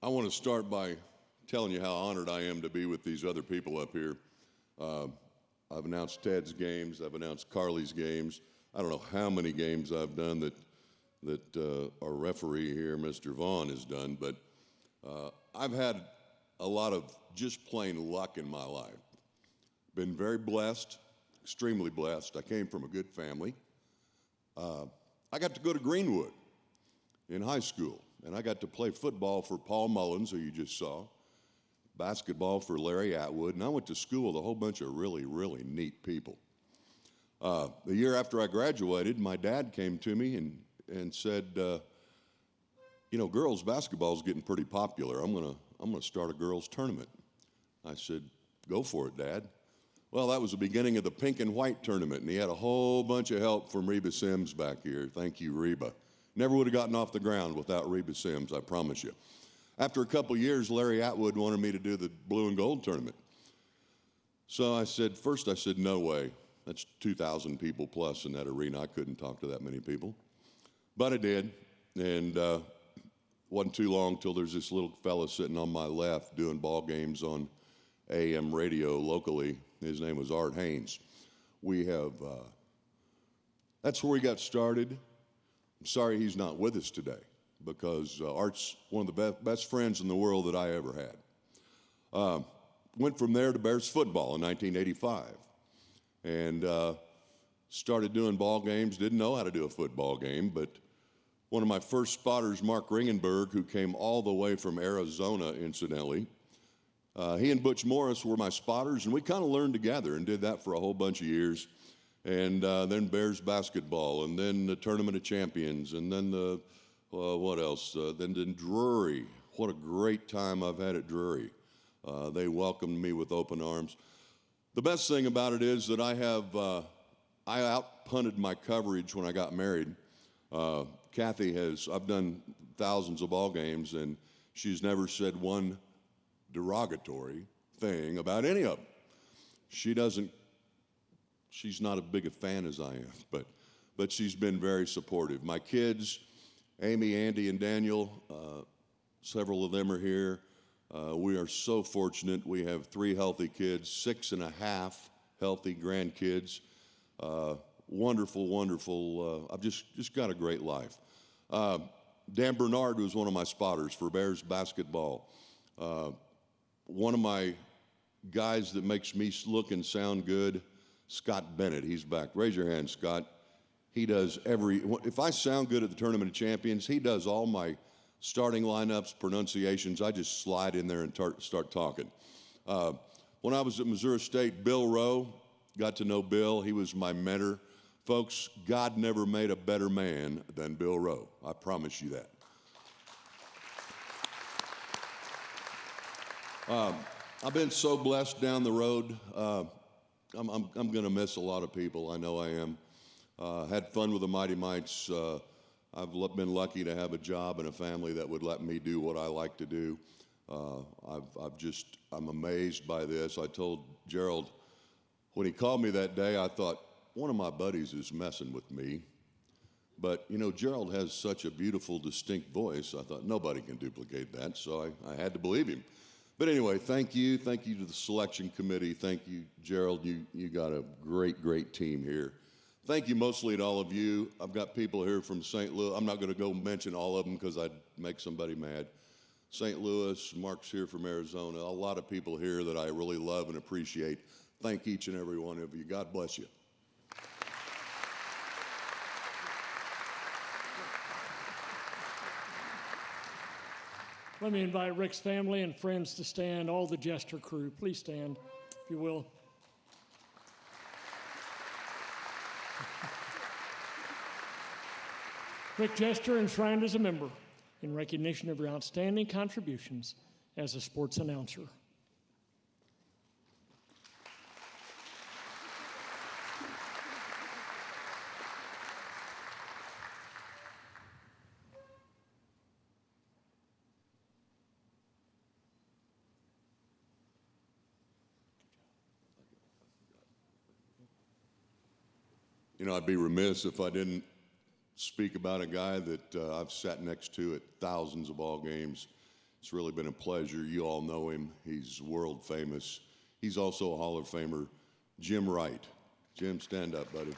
I want to start by telling you how honored I am to be with these other people up here. I've announced Ted's games. I've announced Carly's games. I don't know how many games I've done that our referee here, Mr. Vaughn, has done, but I've had a lot of just plain luck in my life. Been very blessed, extremely blessed. I came from a good family. I got to go to Greenwood in high school, and I got to play football for Paul Mullins, who you just saw, basketball for Larry Atwood, and I went to school with a whole bunch of really, really neat people. The year after I graduated, my dad came to me and said, you know, girls basketball is getting pretty popular. I'm gonna start a girls tournament. I said, go for it, Dad. Well, that was the beginning of the pink and white tournament, and he had a whole bunch of help from Reba Sims back here. Thank you, Reba. Never would have gotten off the ground without Reba Sims, I promise you. After a couple years, Larry Atwood wanted me to do the blue and gold tournament. So I said, first I said, no way. That's 2,000 people plus in that arena. I couldn't talk to that many people. But I did, and wasn't too long till there's this little fella sitting on my left doing ball games on AM radio locally. His name was Art Haynes. That's where we got started. I'm sorry he's not with us today because Art's one of the best friends in the world that I ever had. Went from there to Bears football in 1985 and started doing ball games. Didn't know how to do a football game, but one of my first spotters, Mark Ringenberg, who came all the way from Arizona, incidentally, he and Butch Morris were my spotters, and we kind of learned together and did that for a whole bunch of years. And then Bears basketball, and then the Tournament of Champions, and then the, what else? Then Drury. What a great time I've had at Drury. They welcomed me with open arms. The best thing about it is that I out-punted my coverage when I got married. Kathy I've done thousands of ball games, and she's never said one derogatory thing about any of them. She's not as big a fan as I am, but she's been very supportive. My kids, Amy, Andy, and Daniel, several of them are here. We are so fortunate. We have 3 healthy kids, 6.5 healthy grandkids. Wonderful, wonderful. I've just got a great life. Dan Bernard was one of my spotters for Bears basketball. One of my guys that makes me look and sound good, Scott Bennett, he's back. Raise your hand, Scott. He does if I sound good at the Tournament of Champions, he does all my starting lineups, pronunciations. I just slide in there and start talking. When I was at Missouri State, Bill Rowe, got to know Bill. He was my mentor. Folks, God never made a better man than Bill Rowe. I promise you that. I've been so blessed down the road. I'm going to miss a lot of people. I know I am. Had fun with the Mighty Mites. I've been lucky to have a job and a family that would let me do what I like to do. I'm amazed by this. I told Gerald when he called me that day, I thought, one of my buddies is messing with me. But, you know, Gerald has such a beautiful, distinct voice. I thought, nobody can duplicate that, so I had to believe him. But anyway, thank you. Thank you to the selection committee. Thank you, Gerald. You got a great, great team here. Thank you mostly to all of you. I've got people here from St. Louis. I'm not going to go mention all of them because I'd make somebody mad. St. Louis, Mark's here from Arizona, a lot of people here that I really love and appreciate. Thank each and every one of you. God bless you. Let me invite Rick's family and friends to stand, all the Jester crew. Please stand, if you will. Rick Jester, enshrined as a member in recognition of your outstanding contributions as a sports announcer. You know, I'd be remiss if I didn't speak about a guy that I've sat next to at thousands of ball games. It's really been a pleasure. You all know him. He's world famous. He's also a Hall of Famer, Jim Wright. Jim, stand up, buddy.